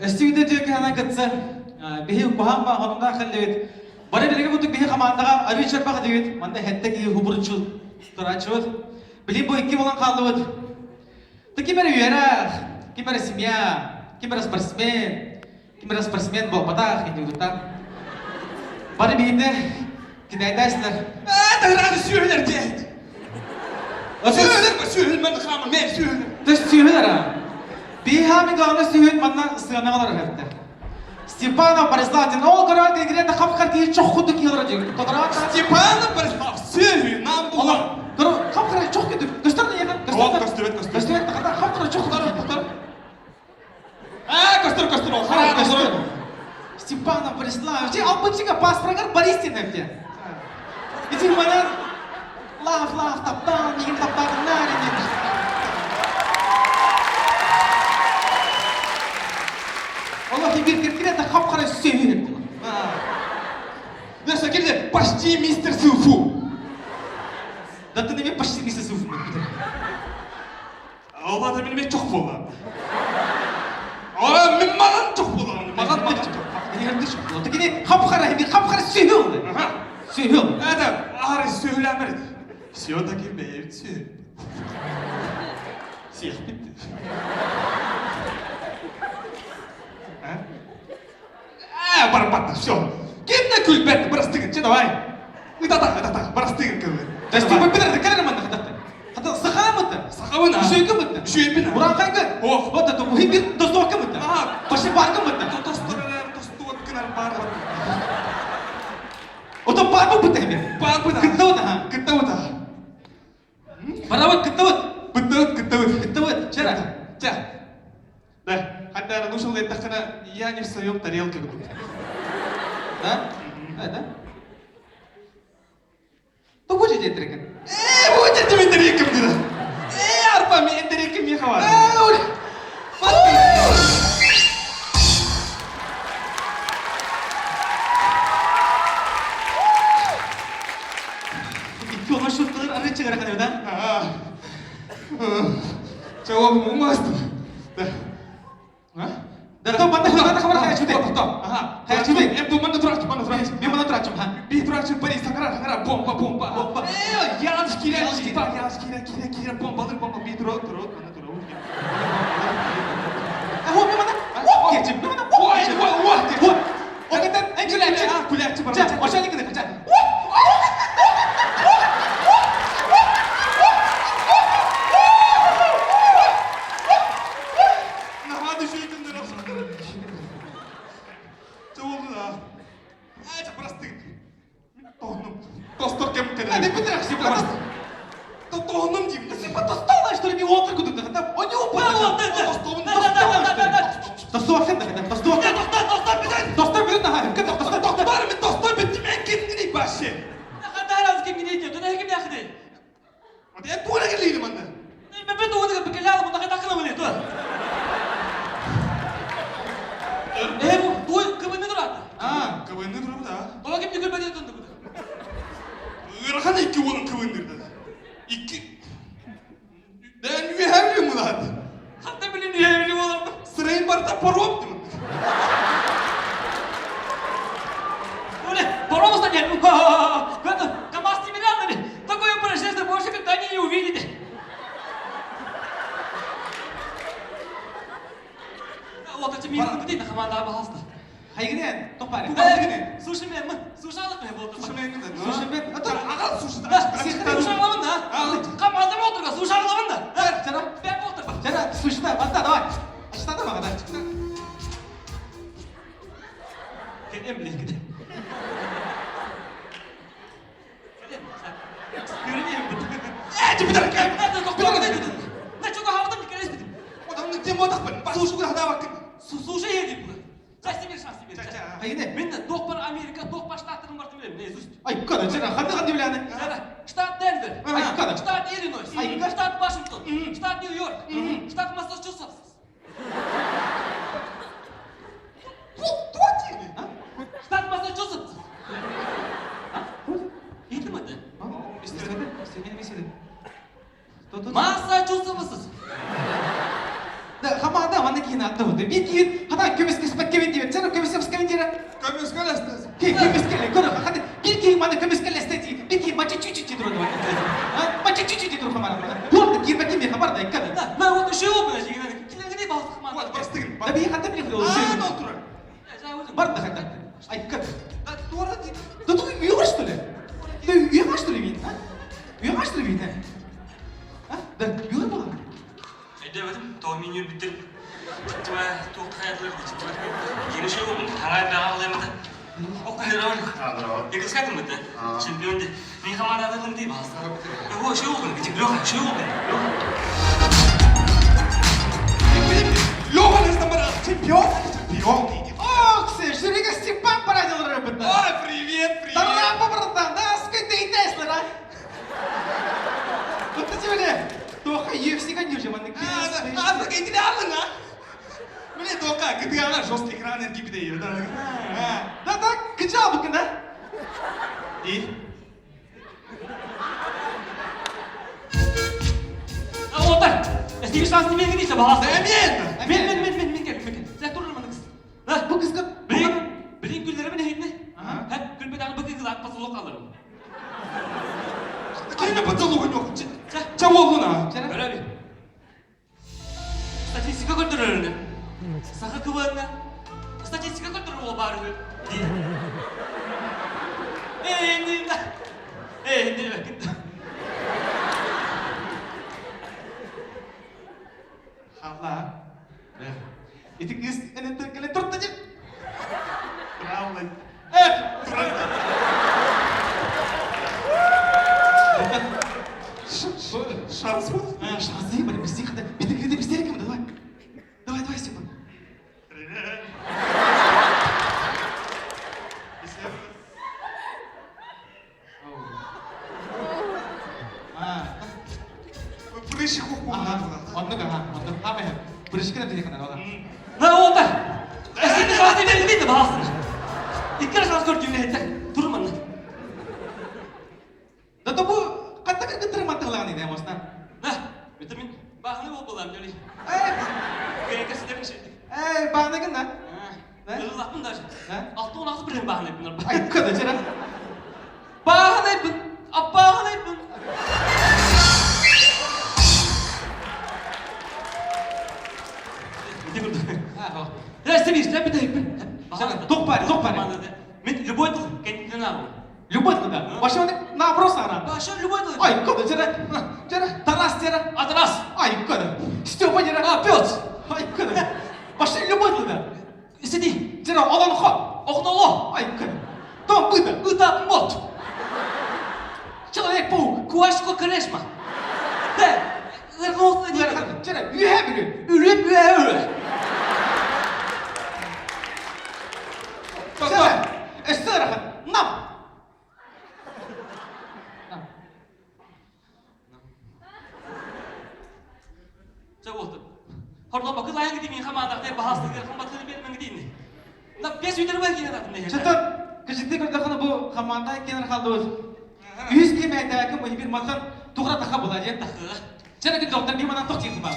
Стивде дек хана катса бихи бахамба хонда халлевит бары билеге бутук бихи хамандага аричар бага дебит манда хеттеги хубурчу турачут билим бу икки болан калдыбыт кимер үйера кимер семья кимер спортсмен бол батах индигута бары бихите кидайдайсыздар таграды сүйелер дейт сүйелер мен хамын мен сүйелер Ты сүйелер Бихами главное сүйет манна сыяналар хәтта. Степанов Бориславтин ол көрәт игренде хапкар ди чок худы килер ди. Степанов Борислав сүйе нам була. Хапкар чок киди. Көстөрдө яган. Көстөрөт када хапкар чок худы. Көстөр. Степанов Борислав. Ти албычыга паспортгар Борисин хәтта. Ити мана лав таптан, мигин таптан нарин. Оллахи бир киркирете хапкара сүйет. Нәрсә килде? Почти мистер Суфу. Да ты неме почти мистер Суфу. Аллада менеме чок булды. Ара мен маган чок булды. Маган чок. Нигерде чок булды. Тегене хапкара сүйет. Сүйет. Адам, ары сөйләмер. Все-таки бейбит сүйет. Сиях битти. Барбатта, все. Кемне күлбәтте, барастыгын, че давай. Ыдата, барастыгын көлбәт. Да Степан Петров, кәлер манда хатты. Хатты саха мытты. Сахавына. Шүйкі мытты. Шүйпіна. Буран қайғы. Вот это, мұхи бір достуақы мытты. Паши барғы мытты. Достуақкынар бар. Ото барбы мытты әме. Барбы да. Кытты мытты. Баравыт кытты мыт. Кытты мыт. Чара. Да. Хотя нужно ли так я не в своем тарелке буду. Да? Да? То будет энтериком. Будет тебе энтериком, деда. Арпами энтериком не хватит. Икки оңа шуттылар ары чыгара қаны да? Жауабым болмасты. Да то банда хабар хая чуде. Хая чуде. Эм манда турачу. Мен мана турачу. Би турачу пари сакара бомба. Яз кире бомбалар би турат мана турау. Мен мана кетчим. Мен мана Ой. Огетен күләчи бар. Ошаны киде кача. Тостор кем кеде? Не петрах си просто. Тостовным дим. Тостовна что ли ми отыр кудукта. Там они упал. Тостовын да. Тостов бирен да. Кеде Тостор мен тостор бит мен кимдини башы. Хатараз ким гидейт, тона ким яхды. Вот я тура geldi manda. Ben de onu bekleyelim, bunu takılı mı ne to? Bu kıvını durat. КВН durur da. Ola kim nikül bedi tundu bu. Irhan iki onun КВН'dirdi. İki. Ben üyevli mi lan? Hatta bilin üyevli olur mu? Sırayın barda parovdu mu? Öyle, parovuz da gel. Камаз не миллион, такое происшествие больше когда не увидите. Вот эти милые птицы, команда обалста. Хайгрен, топаре. Слушай меня, мы слушалок мне вот. Слушай мен. Слушай мен. Ага слушай. Слушаловын да. Команда отырга слушаловын да. Жана. Ben отыр. Жана, слушай, баста, давай. Штаны мага да. Kedem bile kedem. Görünüyor mu? Bir dakika. Ne çok havadan bir kere istedim. Odamın tem odak ben. Слушай куда bakın. Слушай едем. Зайся мне шанс тебе. Хайгрен. Мен доктор Америка, доктор штаттарын барды билем, наизусть. Ай, када, жана, қандай биланы? Штат Денвер. Ай, када. Штат Иллинойс. Штат Вашингтон. Штат Нью-Йорк. Штат Массачусетс. Штат Массачусетс. Yedim hadi. İstediğini mesele. Массачусетс. Да, кина атты болды. Би киін, хата көмеске спат кевен дейбет. Сен көмеске спат кевен дейбет. Көмеске лестес. Көмеске ле, көрі. Хата би киін маны көмеске лесте дейбет. Би киін мачы чүчү дейді тұрды. Мачы чүчү дейді тұрды қамара. Болды киін бәкеме қамар да еккады. Ben onu şey olmuyor şimdi. Kilingini bastık mı? Вот бастығын. Да би хата біле қылы. Ана тұра. Бар да хата. Айккады. Да тура дейді. Да ты уйма что ли? Ты уйма что ли вин? Уйма что ли вин? А? Да уйма. Demedim, tahmini bitirip gittim ha, toktaydılar gittim ha. Yeni şey oldu, tanay ben ağlayamadı. O kadar öyle. Иккис kaydın mıydı? Şampiyon de. Ben kamera adamım değil aslında. O şey oldu, gittim yok, şey oldu. Лёха бара чемпион. Чемпион дейді. О, ксе, жүрегі Степан порадилар бітті. Ой, привет, привет. Здорово, братан, да, сколько интересно, да? Вот ты сегодня тоха UFC-ға не уже, маны Азық етіне алдың, а? Міне тоқа, күтіғана жосты экранын gibi deyir. Да, кычал быкын, да? И? Уолаттар, естеге шансы мен гидейse бағасы. Мен. Gel. Sen durur musun kız? Ha? Bu kız Bilin güllerimi ne heytine? Ha? Gül bedağını bakın kız akması zor kalırım. Kendine patoloğun yok. Çam oldun ha. Öyle bir. Statistika götürür önüne. Saha КВН'den. Statistika götürür o bari. Indi bakın. Allah. Itu kız, kalian turut aja. Bravo. Шанс был? Шансы, блин, без них, без них, давай, Степан. Привет. Прыщик Onu abi, bırışkına dedi kadar ola. Ne oldu? Естеге шансы мен гидейse бағасы. İkkere şans gördüğümü heytte. Durur musun? Da bu kata kata mantığılan idi aslında. Nah, vitamin bahane bol bulam jadi. Kayak kasih bir şey. Bana kan da? Lalu lapun dah. Altı on altı bir bahane bener. Ay kadar cara. Bahane ben, bahane ben. Ya istemiyoruz, ne bir de Tok pare. Мен любой тыл, kendine ne yapalım? Любой туда. Başıma ne yapıyorsun ana? Başa любой тыл. Ay kadar cara. Taras cara. Atrás. Ay kadar. Степа cara. Пёт. Ay kadar. Başa любой туда. Сиди. Cara olan ho. Окно. Ay kadar. Там быта. Ыта мот. Человек-паук. Куашко карешма. Да. Вернулся не. Cara, üye. Üre. Cara, estara. Nam. Çok oldu. Horda bakız ayağın gideyim in kamanda diye bahaslı diye kambatını vermen gideyim. Na 5 yüdür belki ne yaptın diye. Çatar, kışıkta gördüğün bu kamanda kenar kaldı. 100 kilometre yakın bir makan tukra taka bulacak. Cara ki doktor bir mana tok çekti bak.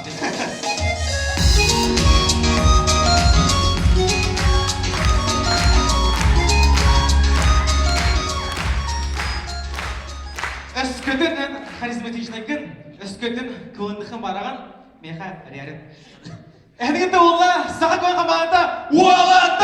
Эскөтен харизматичный эскөтен кылындықын бараған меха рярет. Әдігінде олла Саха КВН команда Уолаттар!